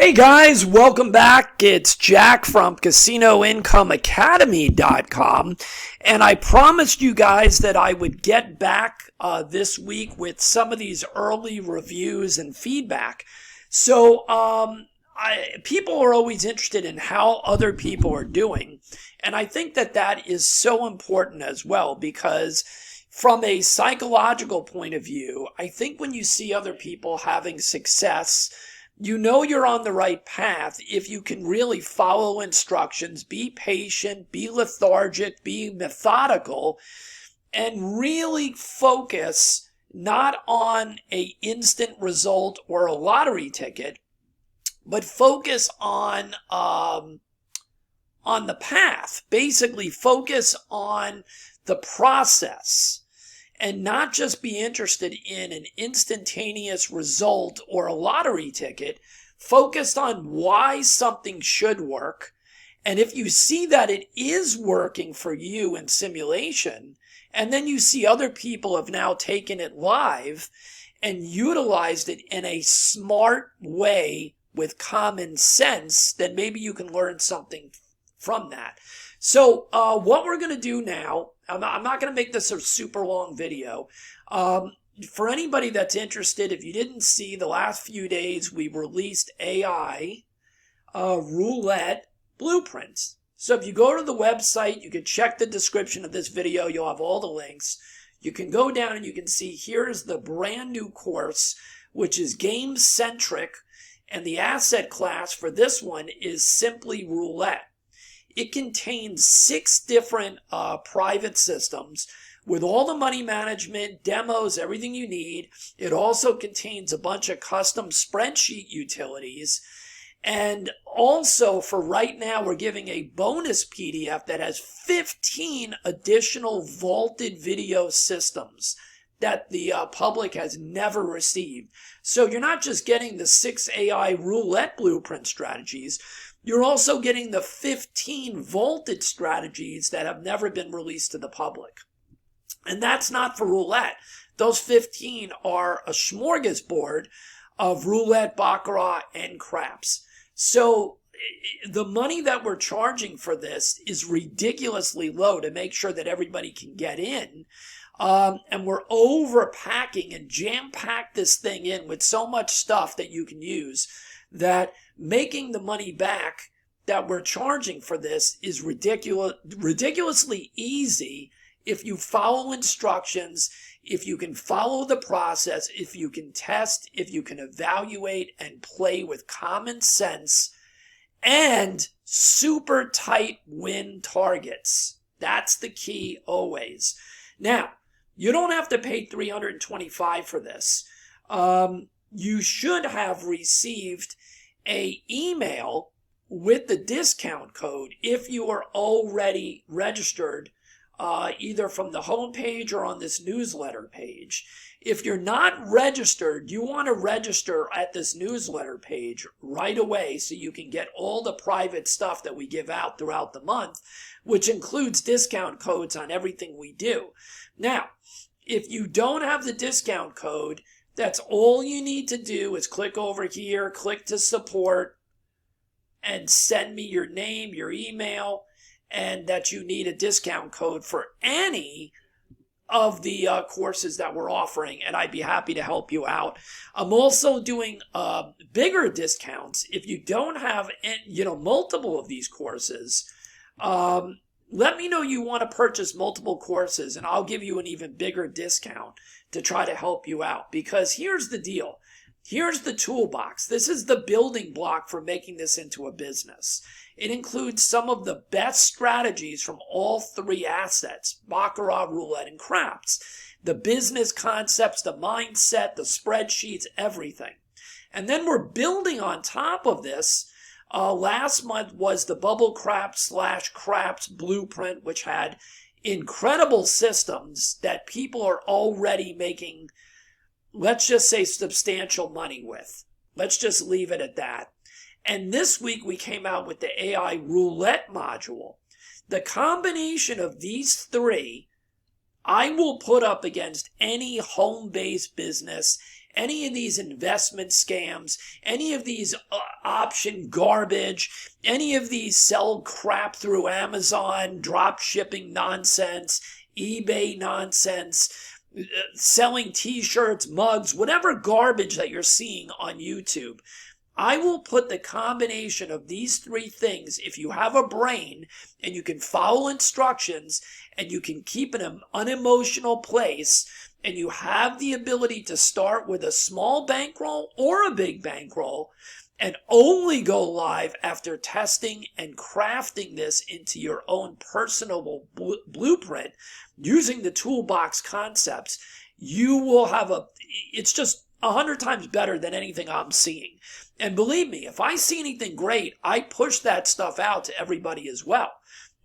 Hey guys, welcome back. It's Jack from CasinoIncomeAcademy.com, and I promised you guys that I would get back this week with some of these early reviews and feedback. So people are always interested in how other people are doing, and I think that that is so important as well, because from a psychological point of view, I think when you see other people having success, you know you're on the right path if you can really follow instructions, be patient, be lethargic, be methodical, and really focus not on an instant result or a lottery ticket, but focus on the path. Basically, focus on the process, and not just be interested in an instantaneous result or a lottery ticket. Focused on why something should work. And if you see that it is working for you in simulation, and then you see other people have now taken it live and utilized it in a smart way with common sense, then maybe you can learn something from that. So what we're going to do now, I'm not going to make this a super long video. For anybody that's interested, if you didn't see, the last few days we released AI roulette blueprints. So if you go to the website, you can check the description of this video. You'll have all the links. You can go down and you can see here's the brand new course, which is game-centric. And the asset class for this one is simply roulette. It contains 6 different private systems with all the money management, demos, everything you need. It also contains a bunch of custom spreadsheet utilities. And also, for right now, we're giving a bonus PDF that has 15 additional vaulted video systems that the public has never received. So you're not just getting the 6 AI roulette blueprint strategies, you're also getting the 15 vaulted strategies that have never been released to the public. And that's not for roulette. Those 15 are a smorgasbord of roulette, baccarat, and craps. So the money that we're charging for this is ridiculously low to make sure that everybody can get in. And we're overpacking and jam-packed this thing in with so much stuff that you can use that making the money back that we're charging for this is ridiculously easy if you follow instructions, if you can follow the process, if you can test, if you can evaluate and play with common sense, and super tight win targets. That's the key always. Now, you don't have to pay $325 for this. You should have received an email with the discount code if you are already registered, either from the homepage or on this newsletter page. If you're not registered, you want to register at this newsletter page right away so you can get all the private stuff that we give out throughout the month, which includes discount codes on everything we do. Now, if you don't have the discount code, that's all you need to do is click over here, click to support, and send me your name, your email, and that you need a discount code for any of the courses that we're offering, and I'd be happy to help you out. I'm also doing bigger discounts. If you don't have multiple of these courses, let me know you want to purchase multiple courses, and I'll give you an even bigger discount to try to help you out. Because here's the deal. Here's the toolbox. This is the building block for making this into a business. It includes some of the best strategies from all 3 assets, baccarat, roulette, and craps. The business concepts, the mindset, the spreadsheets, everything. And then we're building on top of this. Last month was the bubble craps / craps blueprint, which had incredible systems that people are already making, let's just say, substantial money with. Let's just leave it at that. And this week we came out with the AI roulette module. The combination of these 3 I will put up against any home-based business, any of these investment scams, any of these option garbage, any of these sell crap through Amazon, drop shipping nonsense, eBay nonsense, selling t-shirts, mugs, whatever garbage that you're seeing on YouTube. I will put the combination of these three things, if you have a brain and you can follow instructions and you can keep in an unemotional place and you have the ability to start with a small bankroll or a big bankroll and only go live after testing and crafting this into your own personal blueprint using the toolbox concepts, you will have it's just 100 times better than anything I'm seeing. And believe me, if I see anything great, I push that stuff out to everybody as well.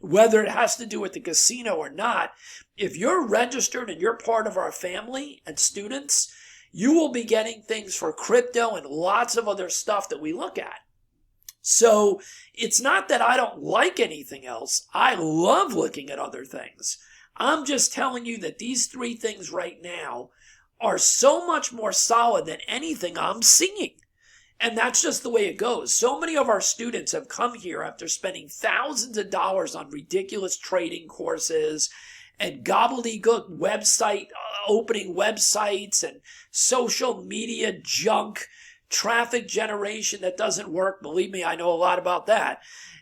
Whether it has to do with the casino or not, if you're registered and you're part of our family and students, you will be getting things for crypto and lots of other stuff that we look at. So it's not that I don't like anything else. I love looking at other things. I'm just telling you that these three things right now are so much more solid than anything I'm seeing. And that's just the way it goes. So many of our students have come here after spending thousands of dollars on ridiculous trading courses and gobbledygook opening websites and social media junk, traffic generation that doesn't work. Believe me, I know a lot about that.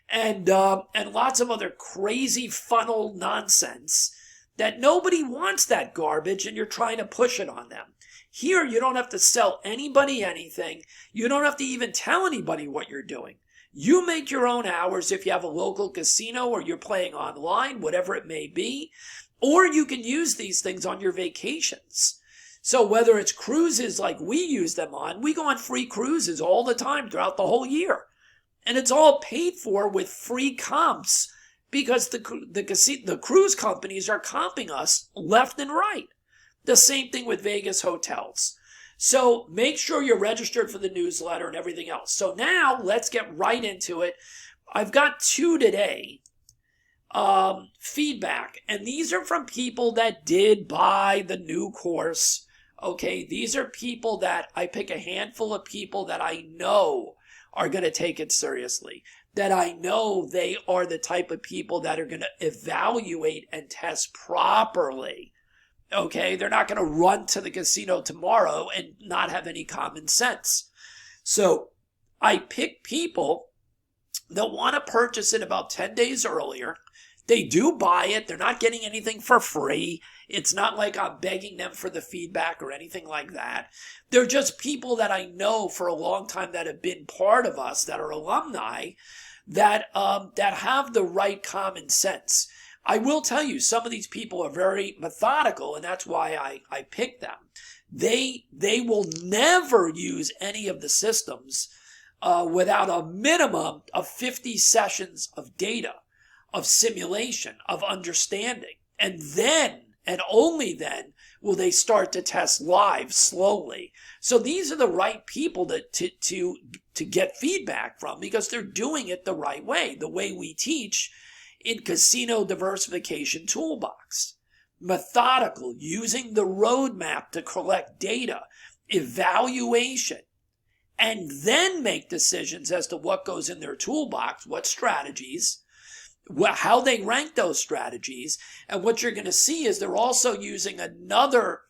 And lots of other crazy funnel nonsense that nobody wants that garbage and you're trying to push it on them. Here, you don't have to sell anybody anything. You don't have to even tell anybody what you're doing. You make your own hours if you have a local casino or you're playing online, whatever it may be. Or you can use these things on your vacations. So whether it's cruises like we use them on, we go on free cruises all the time throughout the whole year. And it's all paid for with free comps because the cruise companies are comping us left and right. The same thing with Vegas hotels. So make sure you're registered for the newsletter and everything else. So now let's get right into it. I've got 2 today. Feedback. And these are from people that did buy the new course. Okay, these are people that I pick a handful of people that I know are going to take it seriously. That I know they are the type of people that are going to evaluate and test properly. Okay, they're not going to run to the casino tomorrow and not have any common sense. So I pick people that want to purchase it about 10 days earlier. They do buy it. They're not getting anything for free. It's not like I'm begging them for the feedback or anything like that. They're just people that I know for a long time that have been part of us, that are alumni, that have the right common sense. I will tell you, some of these people are very methodical, and that's why I pick them. They will never use any of the systems without a minimum of 50 sessions of data, of simulation, of understanding. And then, and only then, will they start to test live slowly. So these are the right people to get feedback from because they're doing it the right way, the way we teach in Casino Diversification Toolbox. Methodical, using the roadmap to collect data, evaluation, and then make decisions as to what goes in their toolbox, what strategies, how they rank those strategies. And what you're going to see is they're also using another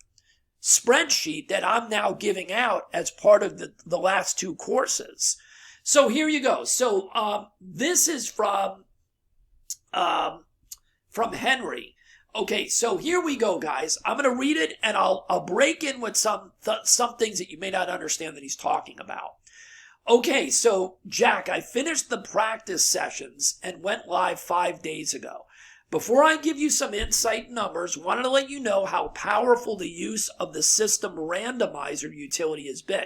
spreadsheet that I'm now giving out as part of the last 2 courses. So here you go. So this is from Henry. Okay, so here we go, guys. I'm going to read it, and I'll break in with some things that you may not understand that he's talking about. Okay, so Jack, I finished the practice sessions and went live 5 days ago. Before I give you some insight numbers, wanted to let you know how powerful the use of the system randomizer utility has been.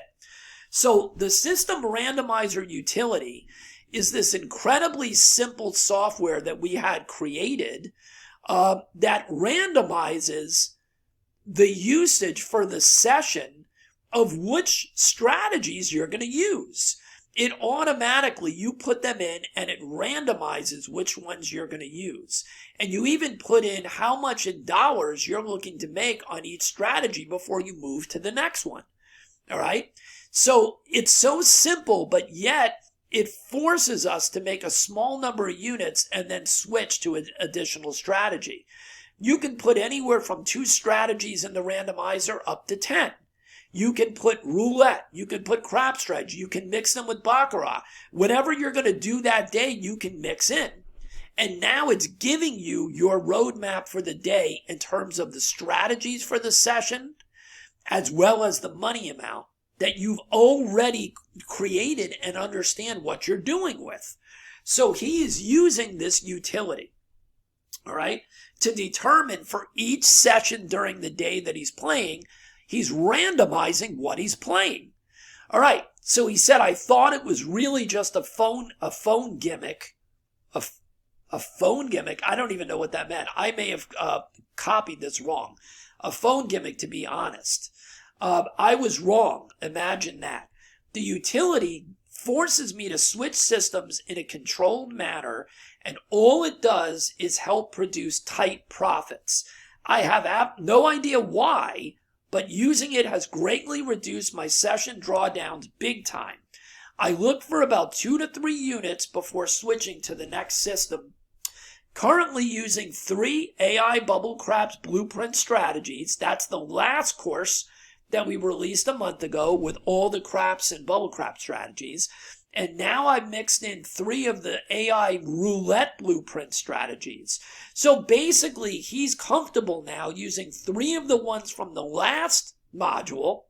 So the system randomizer utility is this incredibly simple software that we had created that randomizes the usage for the session of which strategies you're going to use. It automatically, you put them in and it randomizes which ones you're going to use. And you even put in how much in dollars you're looking to make on each strategy before you move to the next one. All right. So it's so simple, but yet it forces us to make a small number of units and then switch to an additional strategy. You can put anywhere from 2 strategies in the randomizer up to 10. You can put roulette. You can put crap strategy. You can mix them with baccarat. Whatever you're going to do that day, you can mix in. And now it's giving you your roadmap for the day in terms of the strategies for the session, as well as the money amount that you've already created and understand what you're doing with. So he is using this utility, all right, to determine for each session during the day that he's playing, he's randomizing what he's playing. All right, so he said, I thought it was really just a phone gimmick, a phone gimmick. I don't even know what that meant. I may have copied this wrong. A phone gimmick, to be honest. I was wrong. Imagine that. The utility forces me to switch systems in a controlled manner, and all it does is help produce tight profits. I have no idea why, but using it has greatly reduced my session drawdowns big time. I look for about 2 to 3 units before switching to the next system. Currently using 3 AI Bubble Craps Blueprint strategies. That's the last course that we released a month ago with all the craps and bubble crap strategies. And now I've mixed in 3 of the AI roulette blueprint strategies. So basically, he's comfortable now using 3 of the ones from the last module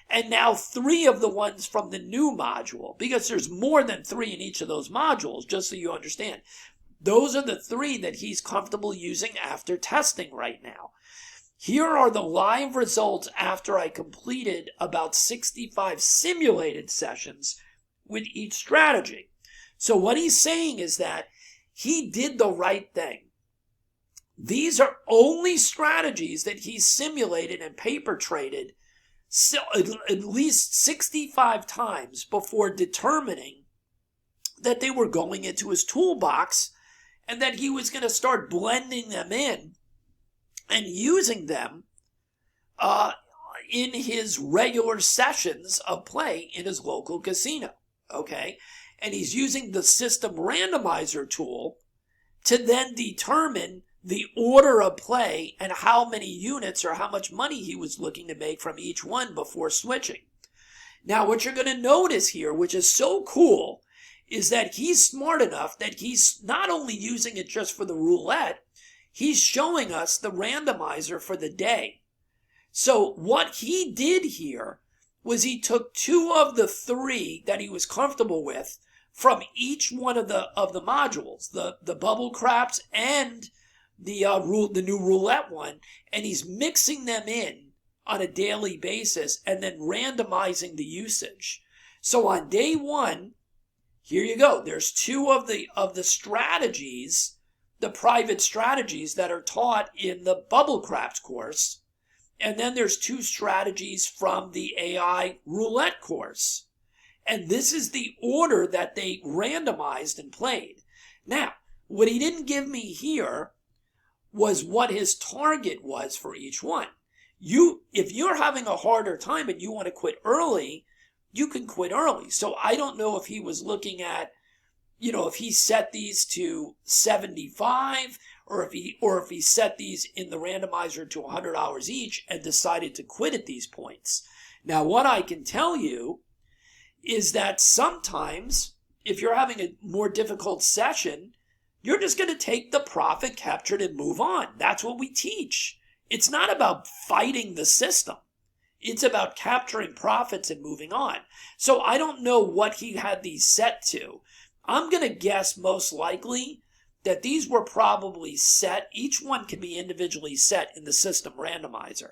and now 3 of the ones from the new module, because there's more than 3 in each of those modules, just so you understand. Those are the 3 that he's comfortable using after testing right now. Here are the live results after I completed about 65 simulated sessions with each strategy. So what he's saying is that he did the right thing. These are only strategies that he simulated and paper traded at least 65 times before determining that they were going into his toolbox and that he was going to start blending them in and using them in his regular sessions of play in his local casino. Okay? And he's using the system randomizer tool to then determine the order of play and how many units or how much money he was looking to make from each one before switching. Now, what you're going to notice here, which is so cool, is that he's smart enough that he's not only using it just for the roulette, he's showing us the randomizer for the day. So what he did here was he took 2 of the 3 that he was comfortable with from each one of the modules, the bubble craps and the new roulette one, and he's mixing them in on a daily basis and then randomizing the usage. So on day 1, here you go. There's 2 of the strategies, the private strategies that are taught in the Bubble Craps course. And then there's 2 strategies from the AI Roulette course. And this is the order that they randomized and played. Now, what he didn't give me here was what his target was for each one. If you're having a harder time and you want to quit early, you can quit early. So I don't know if he was looking at, if he set these to 75 or if he set these in the randomizer to $100 each and decided to quit at these points. Now, what I can tell you is that sometimes if you're having a more difficult session, you're just going to take the profit captured and move on. That's what we teach. It's not about fighting the system. It's about capturing profits and moving on. So I don't know what he had these set to. I'm going to guess most likely that these were probably set. Each one can be individually set in the system randomizer.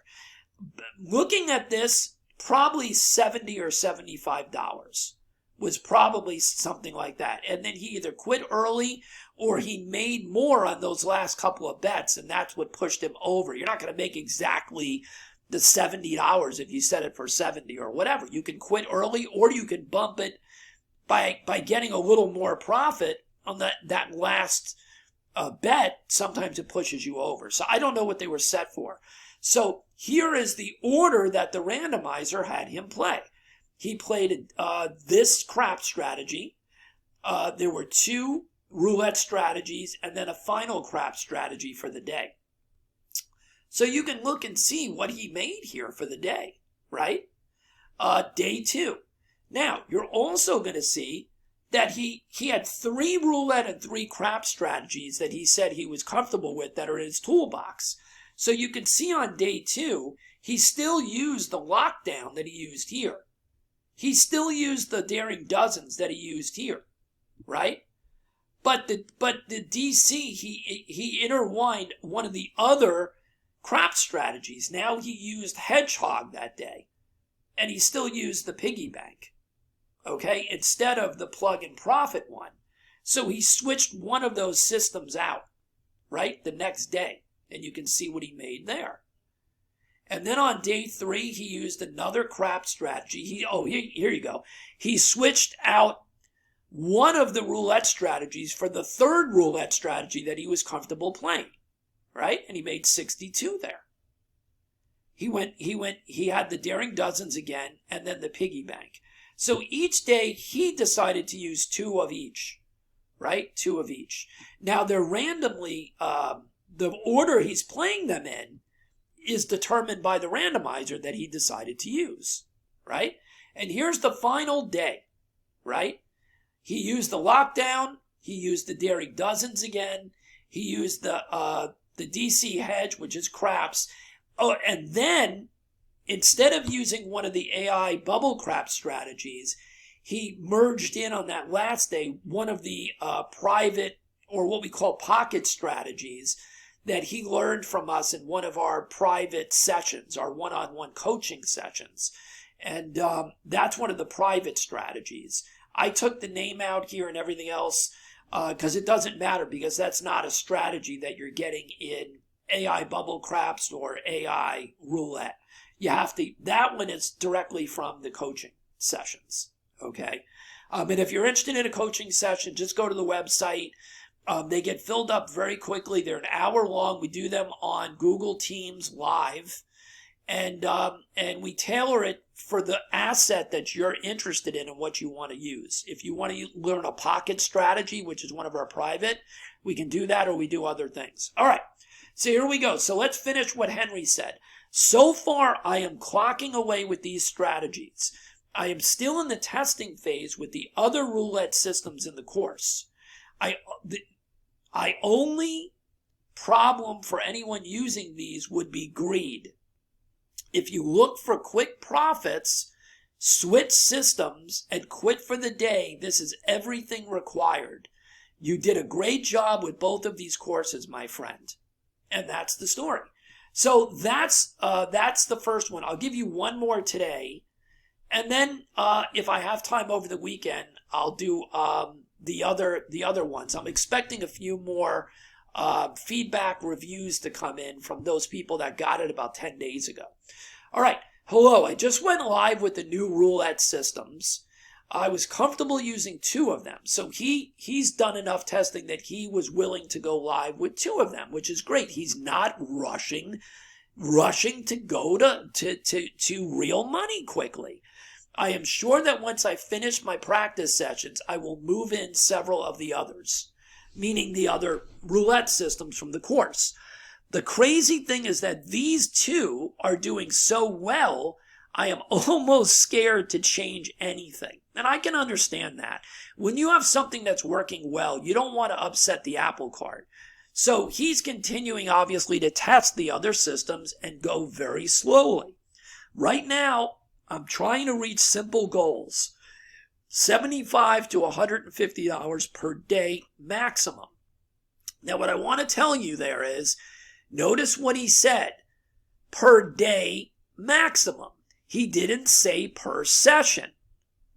Looking at this, probably $70 or $75 was probably something like that. And then he either quit early or he made more on those last couple of bets, and that's what pushed him over. You're not going to make exactly the $70 if you set it for 70 or whatever. You can quit early or you can bump it by getting a little more profit on that last bet. Sometimes it pushes you over. So I don't know what they were set for. So here is the order that the randomizer had him play. He played this crap strategy. There were 2 roulette strategies and then a final crap strategy for the day. So you can look and see what he made here for the day, right? Day 2. Now, you're also going to see that he had 3 roulette and 3 crap strategies that he said he was comfortable with that are in his toolbox. So you can see on day 2, he still used the lockdown that he used here. He still used the daring dozens that he used here, right? But the DC, he intertwined one of the other crap strategies. Now he used hedgehog that day, and he still used the piggy bank, okay, instead of the plug and profit one. So he switched one of those systems out, right, the next day, and you can see what he made there. And then on day 3, he used another crap strategy. Here you go. He switched out one of the roulette strategies for the 3rd roulette strategy that he was comfortable playing, right? And he made 62 there. He had the daring dozens again, and then the piggy bank. So each day he decided to use 2 of each, right? 2 of each. Now they're randomly, the order he's playing them in is determined by the randomizer that he decided to use, right? And here's the final day, right? He used the lockdown. He used the daring dozens again. He used the DC hedge, which is craps. Oh, and then instead of using one of the AI bubble crap strategies, he merged in on that last day one of the private, or what we call pocket strategies, that he learned from us in one of our private sessions, our one-on-one coaching sessions. And that's one of the private strategies. I took the name out here and everything else because it doesn't matter, because that's not a strategy that you're getting in AI bubble craps or AI roulette. You have to, that one is directly from the coaching sessions, okay? And if you're interested in a coaching session, just go to the website. They get filled up very quickly. They're an hour long. We do them on Google Teams live, and we tailor it for the asset that you're interested in and what you want to use. If you want to learn a pocket strategy, which is one of our private, we can do that, or we do other things. All right, so here we go. So let's finish what Henry said. So far, I am clocking away with these strategies. I am still in the testing phase with the other roulette systems in the course. I only problem for anyone using these would be greed. If you look for quick profits, switch systems, and quit for the day, this is everything required. You did a great job with both of these courses, my friend. And that's the story. So that's the first one. I'll give you one more today. And then if I have time over the weekend, I'll do the other ones. I'm expecting a few more feedback reviews to come in from those people that got it about 10 days ago. All right. Hello. I just went live with the new roulette systems. I was comfortable using 2 of them. So he's done enough testing that he was willing to go live with 2 of them, which is great. He's not rushing to go to real money quickly. I am sure that once I finish my practice sessions, I will move in several of the others, meaning the other roulette systems from the course. The crazy thing is that these 2 are doing so well, I am almost scared to change anything. And I can understand that. When you have something that's working well, you don't want to upset the apple cart. So he's continuing, obviously, to test the other systems and go very slowly. Right now, I'm trying to reach simple goals. $75 to $150 per day maximum. Now, what I want to tell you there is, notice what he said. Per day maximum. He didn't say per session,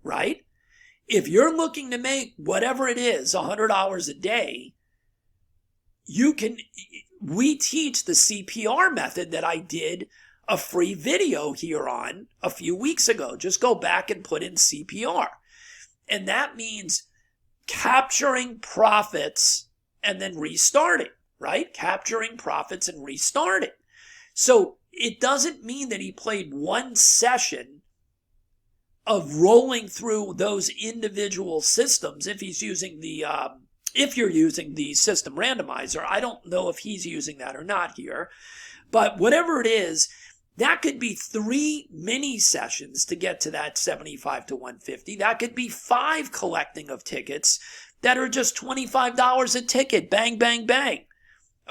right? If you're looking to make whatever it is, $100 a day, we teach the CPR method that I did a free video here on a few weeks ago. Just go back and put in CPR. And that means capturing profits and then restarting, right? Capturing profits and restarting. So it doesn't mean that he played one session of rolling through those individual systems if he's using the if you're using the system randomizer. I don't know if he's using that or not here, but whatever it is, that could be 3 mini sessions to get to that 75 to 150. That could be 5 collecting of tickets that are just $25 a ticket. Bang, bang, bang.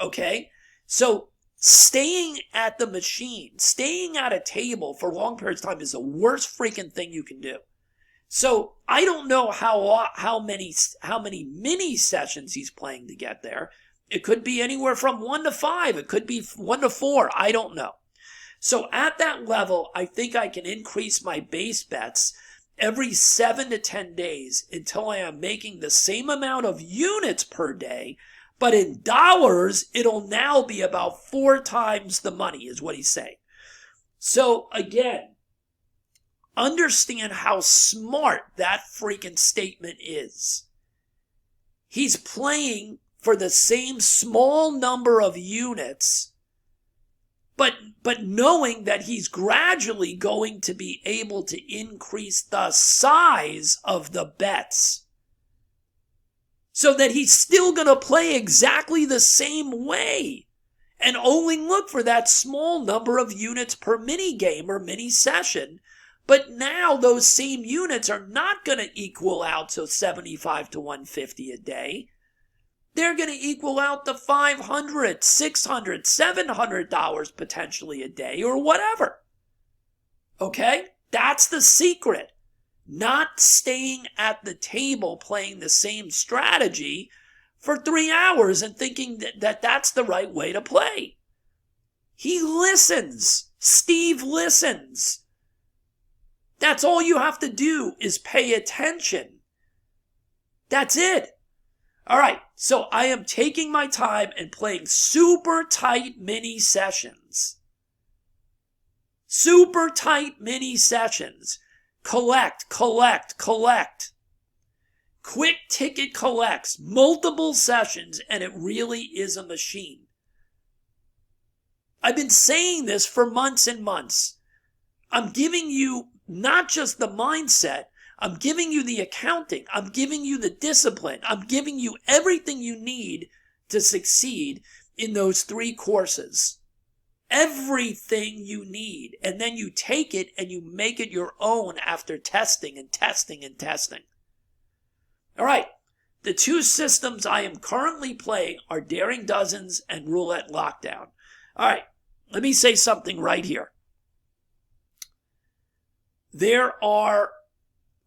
Okay? So staying at the machine, staying at a table for long periods of time is the worst freaking thing you can do. So I don't know how many mini sessions he's playing to get there. It could be anywhere from 1 to 5. It could be 1 to 4. I don't know. So at that level, I think I can increase my base bets every 7 to 10 days until I am making the same amount of units per day, but in dollars, it'll now be about 4 times the money, is what he's saying. So again, understand how smart that freaking statement is. He's playing for the same small number of units, but knowing that he's gradually going to be able to increase the size of the bets so that he's still going to play exactly the same way and only look for that small number of units per mini game or mini session. But now those same units are not going to equal out to 75 to 150 a day. They're going to equal out to $500, $600, $700 potentially a day or whatever. Okay? That's the secret. Not staying at the table playing the same strategy for 3 hours and thinking that that's the right way to play. He listens. Steve listens. That's all you have to do is pay attention. That's it. All right, so I am taking my time and playing super tight mini sessions. Super tight mini sessions. Collect, collect, collect. Quick ticket collects, multiple sessions, and it really is a machine. I've been saying this for months and months. I'm giving you not just the mindset, I'm giving you the accounting. I'm giving you the discipline. I'm giving you everything you need to succeed in those 3 courses. Everything you need. And then you take it and you make it your own after testing and testing and testing. All right. The 2 systems I am currently playing are Daring Dozens and Roulette Lockdown. All right. Let me say something right here. There are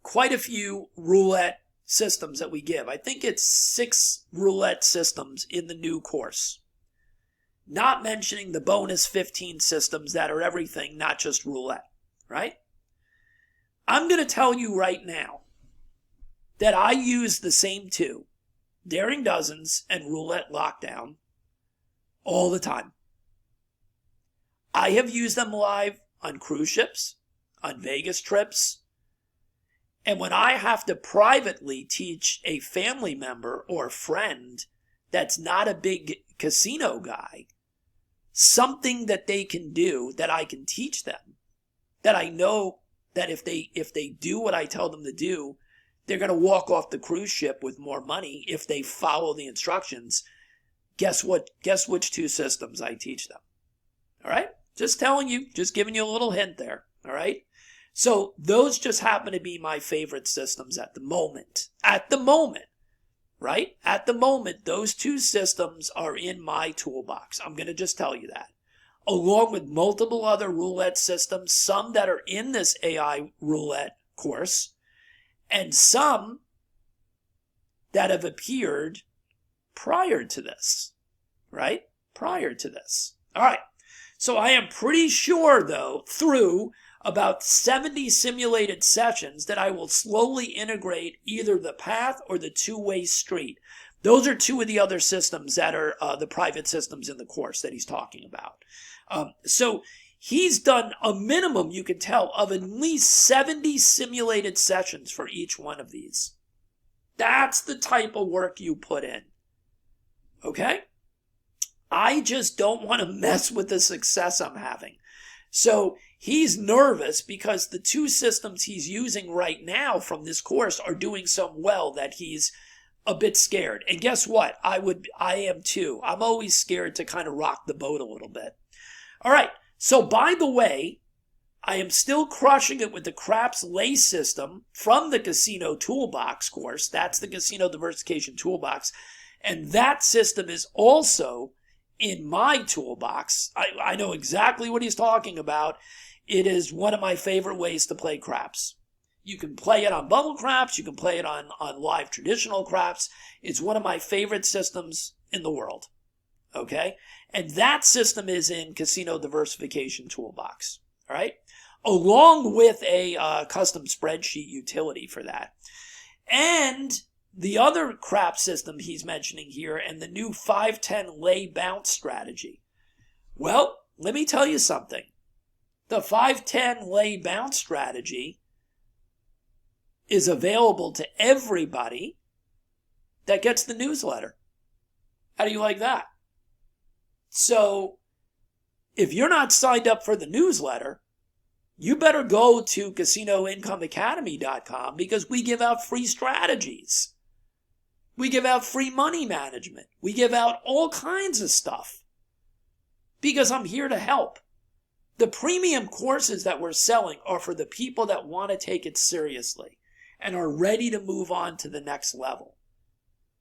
quite a few roulette systems that we give. I think it's 6 roulette systems in the new course. Not mentioning the bonus 15 systems that are everything, not just roulette, right? I'm going to tell you right now that I use the same 2, Daring Dozens and Roulette Lockdown, all the time. I have used them live on cruise ships, on Vegas trips, and when I have to privately teach a family member or friend that's not a big casino guy something that they can do that I can teach them, that I know that if they do what I tell them to do, they're going to walk off the cruise ship with more money if they follow the instructions. Guess what? Guess which 2 systems I teach them. All right? Just telling you, just giving you a little hint there. All right? So those just happen to be my favorite systems at the moment. At the moment, right? At the moment, those 2 systems are in my toolbox. I'm going to just tell you that. Along with multiple other roulette systems, some that are in this AI roulette course, and some that have appeared prior to this, right? Prior to this. All right. So I am pretty sure, though, through about 70 simulated sessions that I will slowly integrate either the path or the 2-way street. Those are 2 of the other systems that are the private systems in the course that he's talking about. So he's done a minimum, you can tell, of at least 70 simulated sessions for each one of these. That's the type of work you put in. Okay? I just don't want to mess with the success I'm having. So he's nervous because the two systems he's using right now from this course are doing so well that he's a bit scared. And guess what? I am too. I'm always scared to kind of rock the boat a little bit. All right. So by the way, I am still crushing it with the craps lay system from the Casino Toolbox course. That's the Casino Diversification Toolbox. And that system is also in my toolbox. I know exactly what he's talking about. It is one of my favorite ways to play craps. You can play it on bubble craps. You can play it on live traditional craps. It's one of my favorite systems in the world. Okay? And that system is in Casino Diversification Toolbox. All right? Along with a custom spreadsheet utility for that. And the other crap system he's mentioning here and the new 5-10 lay bounce strategy. Well, let me tell you something. The 5-10 lay bounce strategy is available to everybody that gets the newsletter. How do you like that? So, if you're not signed up for the newsletter, you better go to CasinoIncomeAcademy.com because we give out free strategies. We give out free money management. We give out all kinds of stuff because I'm here to help. The premium courses that we're selling are for the people that want to take it seriously and are ready to move on to the next level.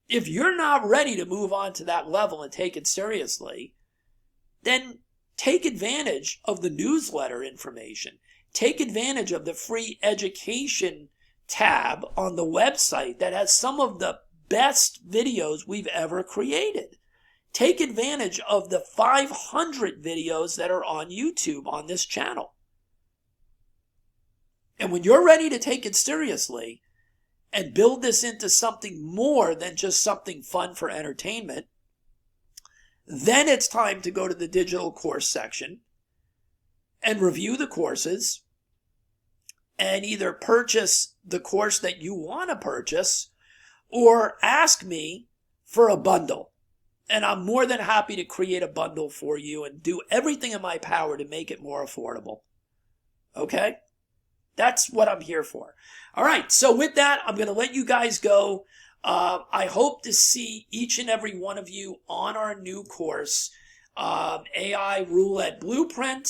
If you're not ready to move on to that level and take it seriously, then take advantage of the newsletter information. Take advantage of the free education tab on the website that has some of the best videos we've ever created. Take advantage of the 500 videos that are on YouTube on this channel. And when you're ready to take it seriously and build this into something more than just something fun for entertainment, then it's time to go to the digital course section and review the courses and either purchase the course that you want to purchase or ask me for a bundle. And I'm more than happy to create a bundle for you and do everything in my power to make it more affordable. Okay? That's what I'm here for. All right, so with that, I'm going to let you guys go. I hope to see each and every one of you on our new course, AI Roulette Blueprint.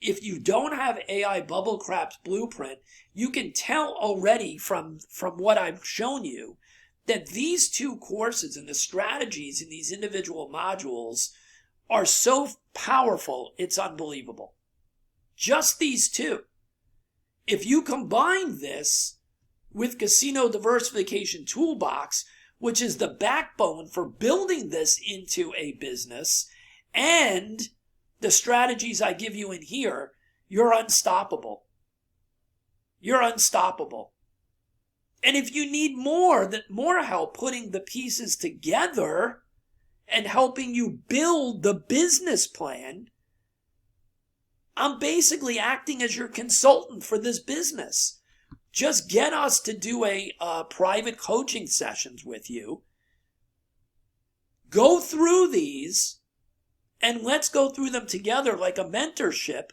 If you don't have AI Bubble Craps Blueprint, you can tell already from what I've shown you that these two courses and the strategies in these individual modules are so powerful, it's unbelievable. Just these two. If you combine this with Casino Diversification Toolbox, which is the backbone for building this into a business, and the strategies I give you in here, you're unstoppable. You're unstoppable. And if you need more help putting the pieces together and helping you build the business plan, I'm basically acting as your consultant for this business. Just get us to do a private coaching sessions with you. Go through these and let's go through them together like a mentorship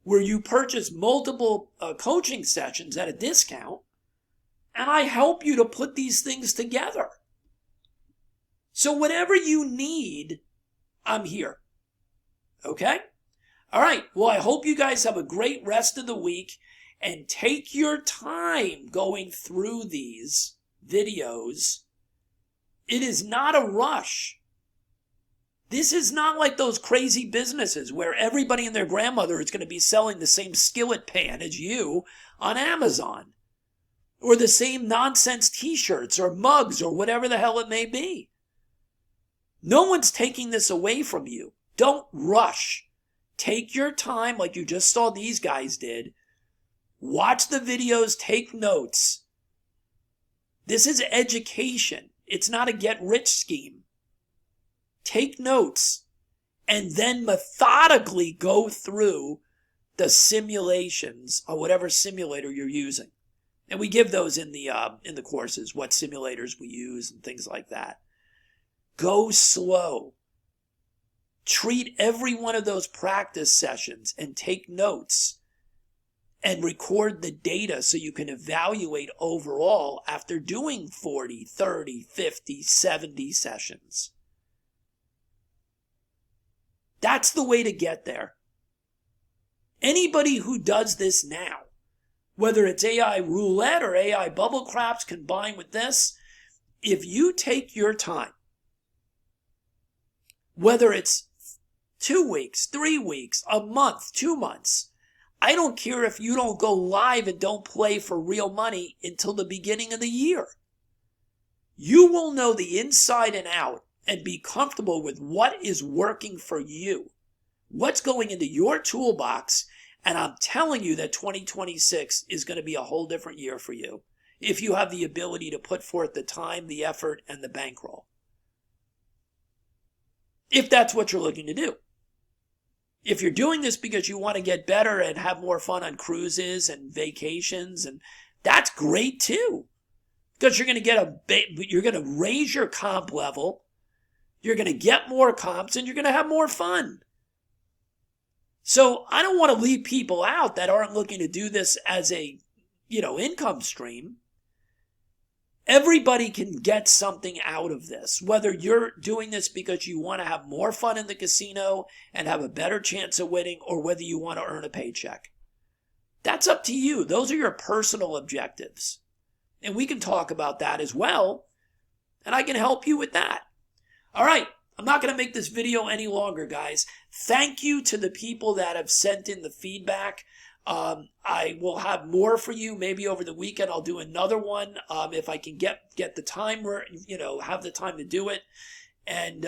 where you purchase multiple coaching sessions at a discount. And I help you to put these things together. So whatever you need, I'm here. Okay? All right. Well, I hope you guys have a great rest of the week and take your time going through these videos. It is not a rush. This is not like those crazy businesses where everybody and their grandmother is going to be selling the same skillet pan as you on Amazon. Or the same nonsense t-shirts or mugs or whatever the hell it may be. No one's taking this away from you. Don't rush. Take your time like you just saw these guys did. Watch the videos, take notes. This is education. It's not a get-rich scheme. Take notes and then methodically go through the simulations or whatever simulator you're using. And we give those in the courses, what simulators we use and things like that. Go slow. treat every one of those practice sessions and take notes and record the data so you can evaluate overall after doing 40, 30, 50, 70 sessions. That's the way to get there. Anybody who does this now, whether it's AI roulette or AI bubble craps combined with this, if you take your time, whether it's 2 weeks, 3 weeks, a month, 2 months, I don't care if you don't go live and don't play for real money until the beginning of the year. You will know the inside and out and be comfortable with what is working for you, what's going into your toolbox, and I'm telling you that 2026 is going to be a whole different year for you if you have the ability to put forth the time, the effort, and the bankroll. If that's what you're looking to do. If you're doing this because you want to get better and have more fun on cruises and vacations, and that's great too. Because you're going to you're going to raise your comp level, you're going to get more comps, and you're going to have more fun. So I don't want to leave people out that aren't looking to do this as a, income stream. Everybody can get something out of this, whether you're doing this because you want to have more fun in the casino and have a better chance of winning, or whether you want to earn a paycheck. That's up to you. Those are your personal objectives. And we can talk about that as well, and I can help you with that. All right, I'm not going to make this video any longer, guys. Thank you to the people that have sent in the feedback. I will have more for you maybe over the weekend. I'll do another one if I can get the time, have the time to do it, and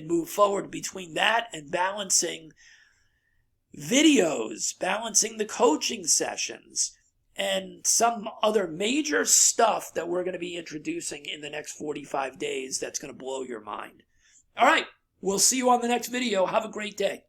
move forward between that and balancing videos, balancing the coaching sessions, and some other major stuff that we're going to be introducing in the next 45 days that's going to blow your mind. All right, we'll see you on the next video. Have a great day.